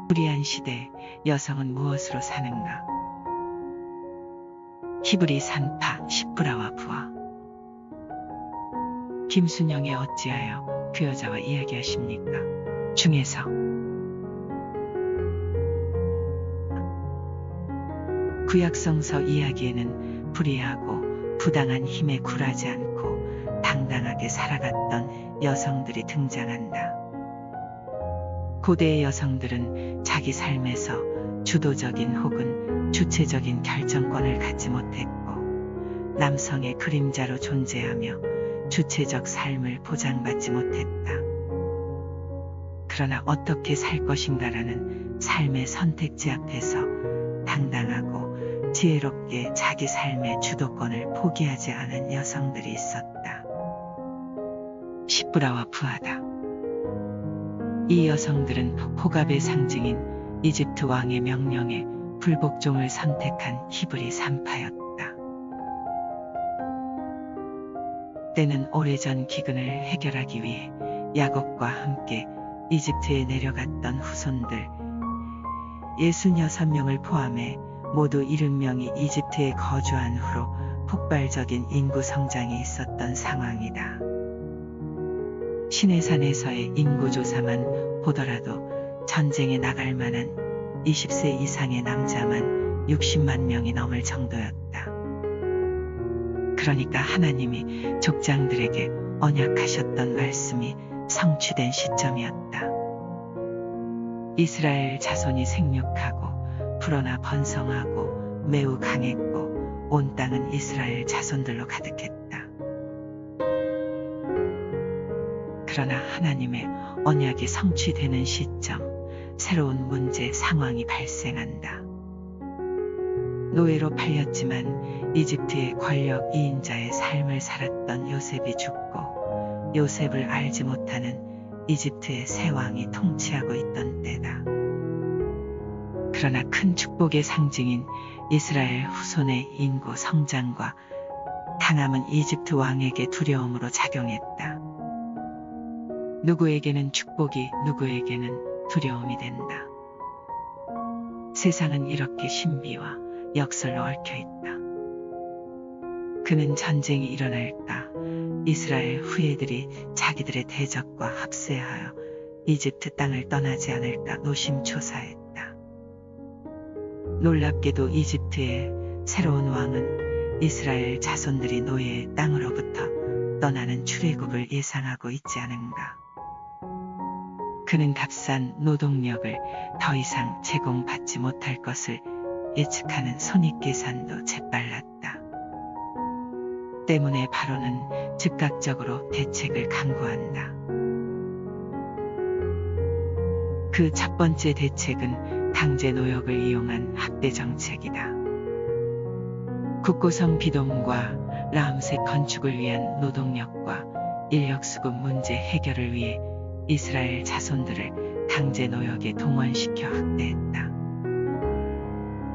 불의한 시대 여성은 무엇으로 사는가? 히브리 산파 십브라와 부하. 김순영의 어찌하여 그 여자와 이야기하십니까? 중에서 구약성서 이야기에는 불의하고 부당한 힘에 굴하지 않고 당당하게 살아갔던 여성들이 등장한다. 고대의 여성들은 자기 삶에서 주도적인 혹은 주체적인 결정권을 갖지 못했고 남성의 그림자로 존재하며 주체적 삶을 보장받지 못했다. 그러나 어떻게 살 것인가라는 삶의 선택지 앞에서 당당하고 지혜롭게 자기 삶의 주도권을 포기하지 않은 여성들이 있었다. 십브라와 부하다. 이 여성들은 호갑의 상징인 이집트 왕의 명령에 불복종을 선택한 히브리 산파였다. 때는 오래전 기근을 해결하기 위해 야곱과 함께 이집트에 내려갔던 후손들 66명을 포함해 모두 70명이 이집트에 거주한 후로 폭발적인 인구 성장이 있었던 상황이다. 시내산에서의 인구조사만 보더라도 전쟁에 나갈 만한 20세 이상의 남자만 60만 명이 넘을 정도였다. 그러니까 하나님이 족장들에게 언약하셨던 말씀이 성취된 시점이었다. 이스라엘 자손이 생육하고 불어나 번성하고 매우 강했고 온 땅은 이스라엘 자손들로 가득했다. 그러나 하나님의 언약이 성취되는 시점, 새로운 문제 상황이 발생한다. 노예로 팔렸지만 이집트의 권력 2인자의 삶을 살았던 요셉이 죽고 요셉을 알지 못하는 이집트의 새 왕이 통치하고 있던 때다. 그러나 큰 축복의 상징인 이스라엘 후손의 인구 성장과 강함은 이집트 왕에게 두려움으로 작용했다. 누구에게는 축복이 누구에게는 두려움이 된다. 세상은 이렇게 신비와 역설로 얽혀있다. 그는 전쟁이 일어날까 이스라엘 후예들이 자기들의 대적과 합세하여 이집트 땅을 떠나지 않을까 노심초사했다. 놀랍게도 이집트의 새로운 왕은 이스라엘 자손들이 노예의 땅으로부터 떠나는 출애굽을 예상하고 있지 않은가. 그는 값싼 노동력을 더 이상 제공받지 못할 것을 예측하는 손익계산도 재빨랐다. 때문에 바로는 즉각적으로 대책을 강구한다. 그 첫 번째 대책은 강제 노역을 이용한 학대 정책이다. 국고성 비돔과 라암셋 건축을 위한 노동력과 인력 수급 문제 해결을 위해 이스라엘 자손들을 강제 노역에 동원시켜 학대했다.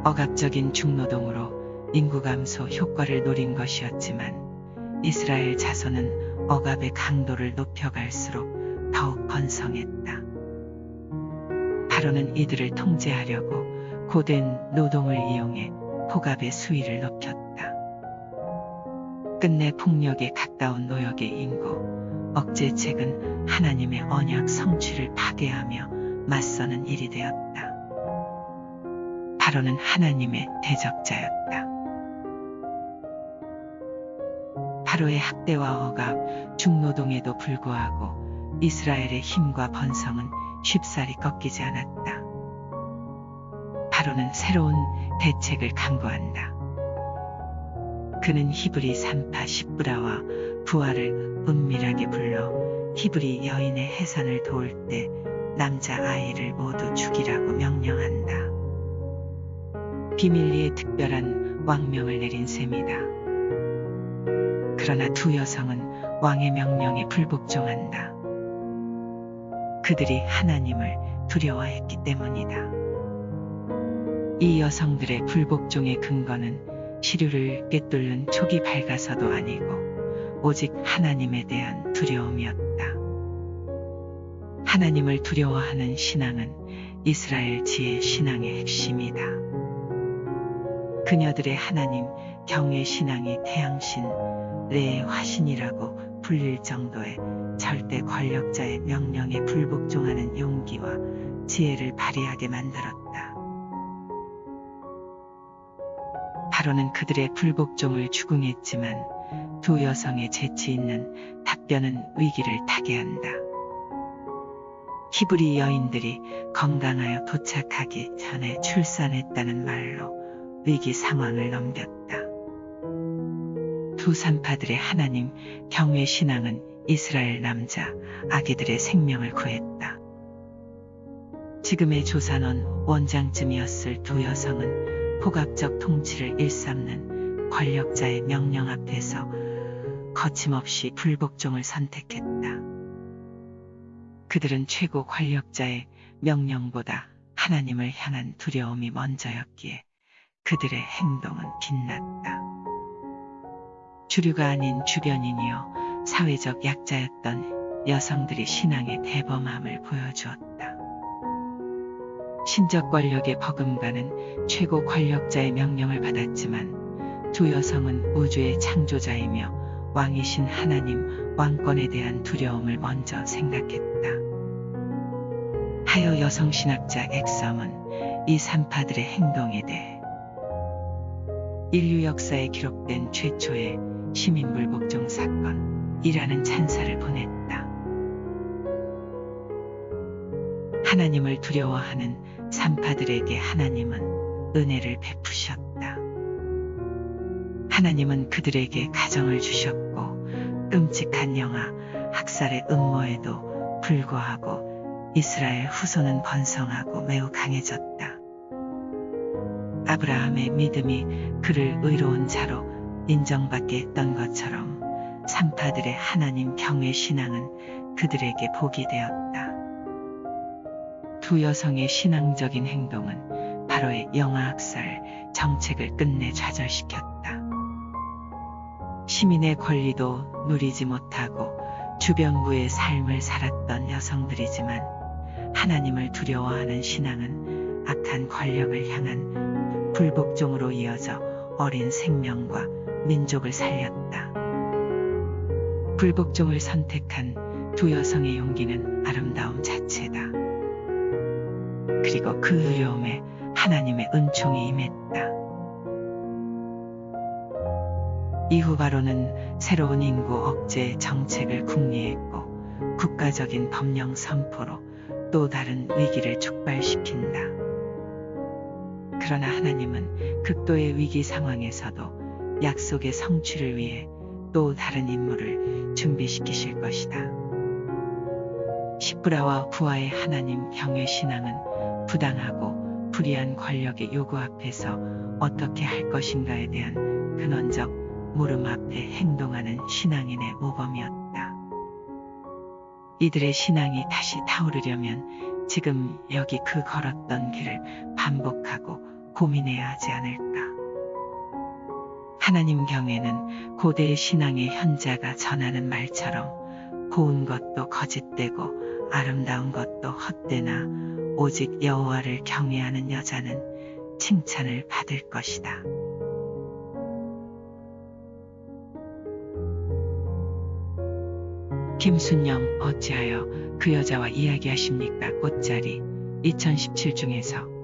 억압적인 중노동으로 인구 감소 효과를 노린 것이었지만 이스라엘 자손은 억압의 강도를 높여갈수록 더욱 번성했다. 바로는 이들을 통제하려고 고된 노동을 이용해 호갑의 수위를 높였다. 끝내 폭력에 가까운 노역의 인구 억제책은 하나님의 언약 성취를 파괴하며 맞서는 일이 되었다. 바로는 하나님의 대적자였다. 바로의 학대와 억압, 중노동에도 불구하고 이스라엘의 힘과 번성은 쉽사리 꺾이지 않았다. 바로는 새로운 대책을 강구한다. 그는 히브리 산파 십브라와 부하를 은밀하게 불러 히브리 여인의 해산을 도울 때 남자 아이를 모두 죽이라고 명령한다. 비밀리에 특별한 왕명을 내린 셈이다. 그러나 두 여성은 왕의 명령에 불복종한다. 그들이 하나님을 두려워했기 때문이다. 이 여성들의 불복종의 근거는 시류를 꿰뚫는 촉이 밝아서도 아니고 오직 하나님에 대한 두려움이었다. 하나님을 두려워하는 신앙은 이스라엘 지혜 신앙의 핵심이다. 그녀들의 하나님 경외 신앙이 태양신, 레의 화신이라고 불릴 정도의 절대 권력자의 명령에 불복종하는 용기와 지혜를 발휘하게 만들었다. 바로는 그들의 불복종을 추궁했지만 두 여성의 재치 있는 답변은 위기를 타개한다. 히브리 여인들이 건강하여 도착하기 전에 출산했다는 말로 위기 상황을 넘겼다. 두 산파들의 하나님 경외 신앙은 이스라엘 남자 아기들의 생명을 구했다. 지금의 조선원 원장쯤이었을 두 여성은 폭압적 통치를 일삼는 권력자의 명령 앞에서 거침없이 불복종을 선택했다. 그들은 최고 권력자의 명령보다 하나님을 향한 두려움이 먼저였기에 그들의 행동은 빛났다. 주류가 아닌 주변인이요 사회적 약자였던 여성들이 신앙의 대범함을 보여주었다. 신적 권력의 버금가는 최고 권력자의 명령을 받았지만 두 여성은 우주의 창조자이며 왕이신 하나님 왕권에 대한 두려움을 먼저 생각했다. 하여 여성신학자 엑섬은 이 산파들의 행동에 대해 인류 역사에 기록된 최초의 시민불복종 사건이라는 찬사를 보냈다. 하나님을 두려워하는 산파들에게 하나님은 은혜를 베푸셨다. 하나님은 그들에게 가정을 주셨고 끔찍한 영아 학살의 음모에도 불구하고 이스라엘 후손은 번성하고 매우 강해졌다. 아브라함의 믿음이 그를 의로운 자로 인정받게 했던 것처럼 산파들의 하나님 경외 신앙은 그들에게 복이 되었다. 두 여성의 신앙적인 행동은 바로의 영아 학살 정책을 끝내 좌절시켰다. 시민의 권리도 누리지 못하고 주변부의 삶을 살았던 여성들이지만 하나님을 두려워하는 신앙은 악한 권력을 향한 불복종으로 이어져 어린 생명과 민족을 살렸다. 불복종을 선택한 두 여성의 용기는 아름다움 자체다. 그리고 그 두려움에 하나님의 은총이 임했다. 이후 바로는 새로운 인구 억제 정책을 궁리했고 국가적인 법령 선포로 또 다른 위기를 촉발시킨다. 그러나 하나님은 극도의 위기 상황에서도 약속의 성취를 위해 또 다른 임무를 준비시키실 것이다. 시브라와 부하의 하나님 경외 신앙은 부당하고 불의한 권력의 요구 앞에서 어떻게 할 것인가에 대한 근원적 물음 앞에 행동하는 신앙인의 모범이었다. 이들의 신앙이 다시 타오르려면 지금 여기 그 걸었던 길을 반복하고 고민해야 하지 않을까. 하나님 경외는 고대의 신앙의 현자가 전하는 말처럼 고운 것도 거짓되고 아름다운 것도 헛되나 오직 여호와를 경외하는 여자는 칭찬을 받을 것이다. 김순영 어찌하여 그 여자와 이야기하십니까? 꽃자리 2017 중에서